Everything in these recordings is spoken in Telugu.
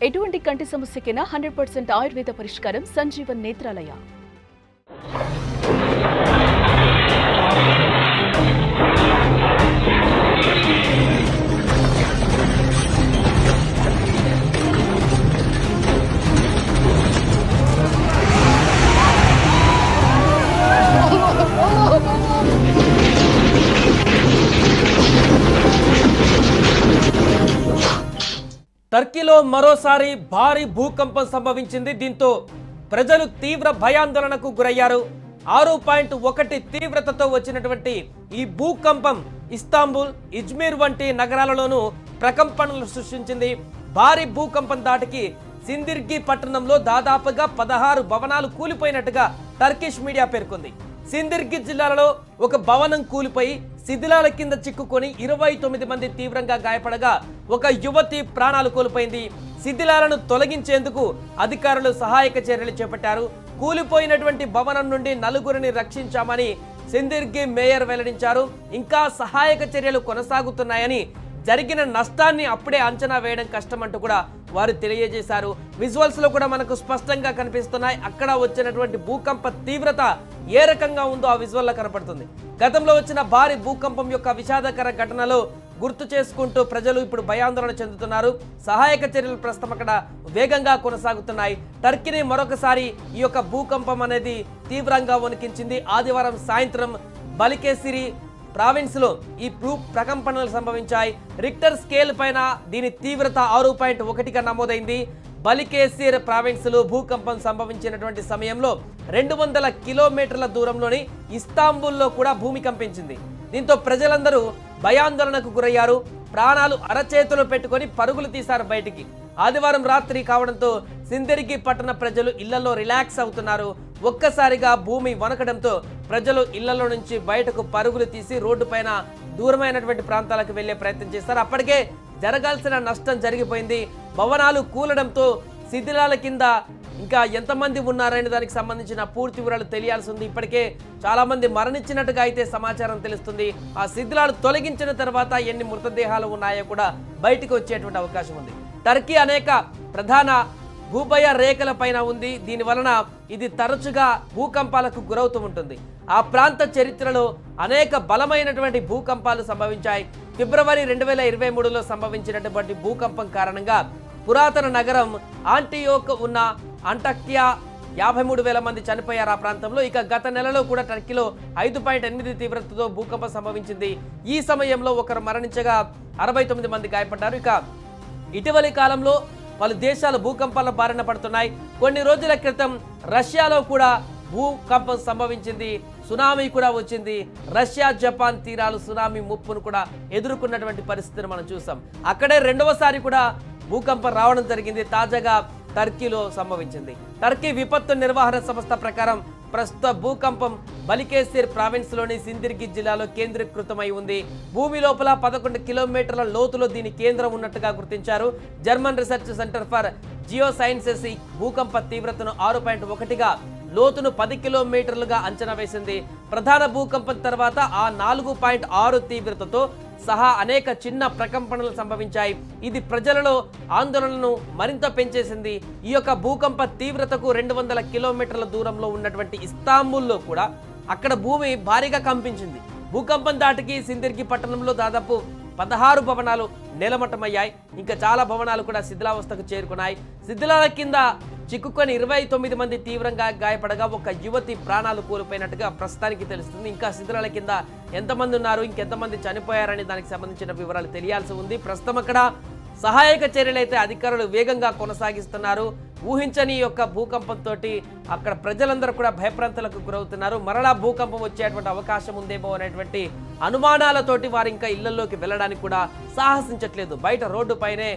ఎటువంటి కంటి సమస్యకైనా 100% ఆయుర్వేద పరిష్కారం సంజీవన్ నేత్రాలయ. టర్కీలో మరోసారి భారీ భూకంపం సంభవించింది. దీంతో ప్రజలు తీవ్ర భయాందోళనకు గురయ్యారు. 6.1 తీవ్రతతో వచ్చినటువంటి ఈ భూకంపం ఇస్తాంబుల్, ఇజ్మీర్ వంటి నగరాలలోనూ ప్రకంపనలు సృష్టించింది. భారీ భూకంపం దాటికి సిందిర్గి పట్టణంలో దాదాపుగా 16 భవనాలు కూలిపోయినట్టుగా టర్కిష్ మీడియా పేర్కొంది. సిందిర్గి జిల్లాలో ఒక భవనం కూలిపోయి శిథిలాల కింద చిక్కుకొని 29 మంది తీవ్రంగా గాయపడగా ఒక యువతి ప్రాణాలు కోల్పోయింది. శిథిలాలను తొలగించేందుకు అధికారులు సహాయక చర్యలు చేపట్టారు. కూలిపోయినటువంటి భవనం నుండి 4గురిని రక్షించామని సిందిర్గి మేయర్ వెల్లడించారు. ఇంకా సహాయక చర్యలు కొనసాగుతున్నాయని, జరిగిన నష్టాన్ని అప్పుడే అంచనా వేయడం కష్టమంటూ కూడా వారు తెలియజేశారు. విజువల్స్ లో కూడా మనకు స్పష్టంగా కనిపిస్తున్నాయి. అక్కడ వచ్చినటువంటి భూకంప తీవ్రత ఏ రకంగా ఉందో ఆ విజువల్ లో కనపడుతుంది. గతంలో వచ్చిన భారీ భూకంపం యొక్క విషాదకర ఘటనలో గుర్తు చేసుకుంటూ ప్రజలు ఇప్పుడు భయాందోళన చెందుతున్నారు. సహాయక చర్యలు ప్రస్తుతం అక్కడ వేగంగా కొనసాగుతున్నాయి. టర్కీని మరొకసారి ఈ యొక్క భూకంపం అనేది తీవ్రంగా వణికించింది. ఆదివారం సాయంత్రం బలికేసిరి ప్రావిన్స్ లో ఈ ప్రకంపనలు సంభవించాయి. రిక్టర్ స్కేల్ పైన దీని తీవ్రత 6.1గా నమోదైంది. బలికేసిర్ ప్రావిన్స్ లో భూకంపం సంభవించినటువంటి సమయంలో 200 కిలోమీటర్ల దూరంలోని ఇస్తాంబుల్లో కూడా భూమి కంపించింది. దీంతో ప్రజలందరూ భయాందోళనకు గురయ్యారు. ప్రాణాలు అరచేతులు పెట్టుకొని పరుగులు తీశారు బయటికి. ఆదివారం రాత్రి కావడంతో సిందిర్గి పట్టణ ప్రజలు ఇళ్లలో రిలాక్స్ అవుతున్నారు. ఒక్కసారిగా భూమి వణకడంతో ప్రజలు ఇళ్లలో నుంచి బయటకు పరుగులు తీసి రోడ్డు పైన దూరమైనటువంటి ప్రాంతాలకు వెళ్లే ప్రయత్నం చేస్తారు. అప్పటికే జరగాల్సిన నష్టం జరిగిపోయింది. భవనాలు కూలడంతో శిథిలాల కింద ఇంకా ఎంతమంది ఉన్నారనే దానికి సంబంధించిన పూర్తి వివరాలు తెలియాల్సి ఉంది. ఇప్పటికే చాలా మంది మరణించినట్టుగా అయితే సమాచారం తెలుస్తుంది. ఆ శిథిలాలు తొలగించిన తర్వాత ఎన్ని మృతదేహాలు ఉన్నాయో కూడా బయటకు వచ్చేటువంటి అవకాశం ఉంది. టర్కీ అనేక ప్రధాన భూభయ రేఖల పైన ఉంది. దీని వలన ఇది తరచుగా భూకంపాలకు గురవుతూ ఉంటుంది. ఆ ప్రాంత చరిత్రలో అనేక బలమైనటువంటి భూకంపాలు సంభవించాయి. ఫిబ్రవరి 2023లో సంభవించినటువంటి భూకంపం కారణంగా పురాతన నగరం ఆంటియోక్ ఉన్న అంటాక్యా 53,000 మంది చనిపోయారు ఆ ప్రాంతంలో. ఇక గత నెలలో కూడా టర్కీలో 5.8 తీవ్రతతో భూకంపం సంభవించింది. ఈ సమయంలో ఒకరు మరణించగా 69 మంది గాయపడ్డారు. ఇక ఇటీవలి కాలంలో పలు దేశాలు భూకంపాల బారిన పడుతున్నాయి. కొన్ని రోజుల క్రితం రష్యాలో కూడా భూకంపం సంభవించింది. సునామీ కూడా వచ్చింది. రష్యా, జపాన్ తీరాలు సునామీ ముప్పును కూడా ఎదుర్కొన్నటువంటి పరిస్థితిని మనం చూసాం. అక్కడే రెండవసారి కూడా భూకంపం రావడం జరిగింది. తాజాగా టర్కీలో సంభవించింది. టర్కీ విపత్తు నిర్వహణ సంస్థ ప్రకారం ప్రస్తుత భూకంపం బలికేసిర్ ప్రావిన్స్ లోని సిందిర్గి జిల్లాలో కేంద్రీకృతమై ఉంది. భూమి లోపల 11 కిలోమీటర్ల లోతులో దీని కేంద్రం ఉన్నట్టుగా గుర్తించారు. German research centre for geosciences ఈ భూకంప తీవ్రతను 6.1గా, లోతును 10 కిలోమీటర్లుగా అంచనా వేసింది. ప్రధాన భూకంపం తర్వాత ఆ 4.6 తీవ్రతతో సహా అనేక చిన్న ప్రకంపనలు సంభవించాయి. ఇది ప్రజలలో ఆందోళనను మరింత పెంచేసింది. ఈ యొక్క భూకంప తీవ్రతకు 200 కిలోమీటర్ల దూరంలో ఉన్నటువంటి ఇస్తాంబుల్లో కూడా అక్కడ భూమి భారీగా కంపించింది. భూకంపం దాటికి సిందిర్గి పట్టణంలో దాదాపు 16 భవనాలు నేలమట్టమయ్యాయి. ఇంకా చాలా భవనాలు కూడా శిథిలావస్థకు చేరుకున్నాయి. శిథిలాల కింద చిక్కుకొని 29 మంది తీవ్రంగా గాయపడగా ఒక యువతి ప్రాణాలు కోల్పోయినట్టుగా ప్రస్తుతానికి తెలుస్తుంది. ఇంకా శిథిలాల కింద ఎంతమంది ఉన్నారు, ఇంకెంతమంది చనిపోయారని దానికి సంబంధించిన వివరాలు తెలియాల్సి ఉంది. ప్రస్తుతం అక్కడ సహాయక చర్యలు అయితే అధికారులు వేగంగా కొనసాగిస్తున్నారు. ఊహించని యొక్క భూకంపంతో అక్కడ ప్రజలందరూ కూడా భయప్రాంతాలకు గురవుతున్నారు. మరలా భూకంపం వచ్చేటువంటి అవకాశం ఉందేమో అనేటువంటి అనుమానాలతోటి వారు ఇంకా ఇళ్లలోకి వెళ్ళడానికి కూడా సాహసించట్లేదు. బయట రోడ్డు పైనే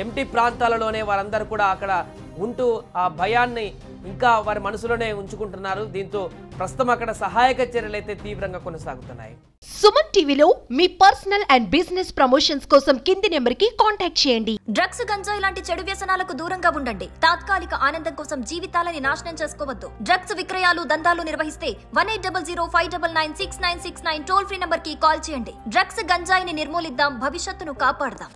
ఎంటీ ప్రాంతాలలోనే వారందరూ కూడా అక్కడ ఉంటూ ఆ భయాన్ని ఇంకా వారి మనసులోనే ఉంచుకుంటున్నారు. దీంతో ప్రస్తుతం అక్కడ సహాయక చర్యలు అయితే తీవ్రంగా కొనసాగుతున్నాయి. సుమన్ టీవీలో మీ పర్సనల్ అండ్ బిజినెస్ ప్రమోషన్స్ కోసం కింది నెంబర్కి కాంటాక్ట్ చేయండి. డ్రగ్స్, గంజాయి లాంటి చెడు వ్యసనాలకు దూరంగా ఉండండి. తాత్కాలిక ఆనందం కోసం జీవితాలని నాశనం చేసుకోవద్దు. డ్రగ్స్ విక్రయాలు, దందాలు నిర్వహిస్తే 180059996969 టోల్ ఫ్రీ నంబర్ కి కాల్ చేయండి. డ్రగ్స్, గంజాయిని నిర్మూలిద్దాం, భవిష్యత్తును కాపాడదాం.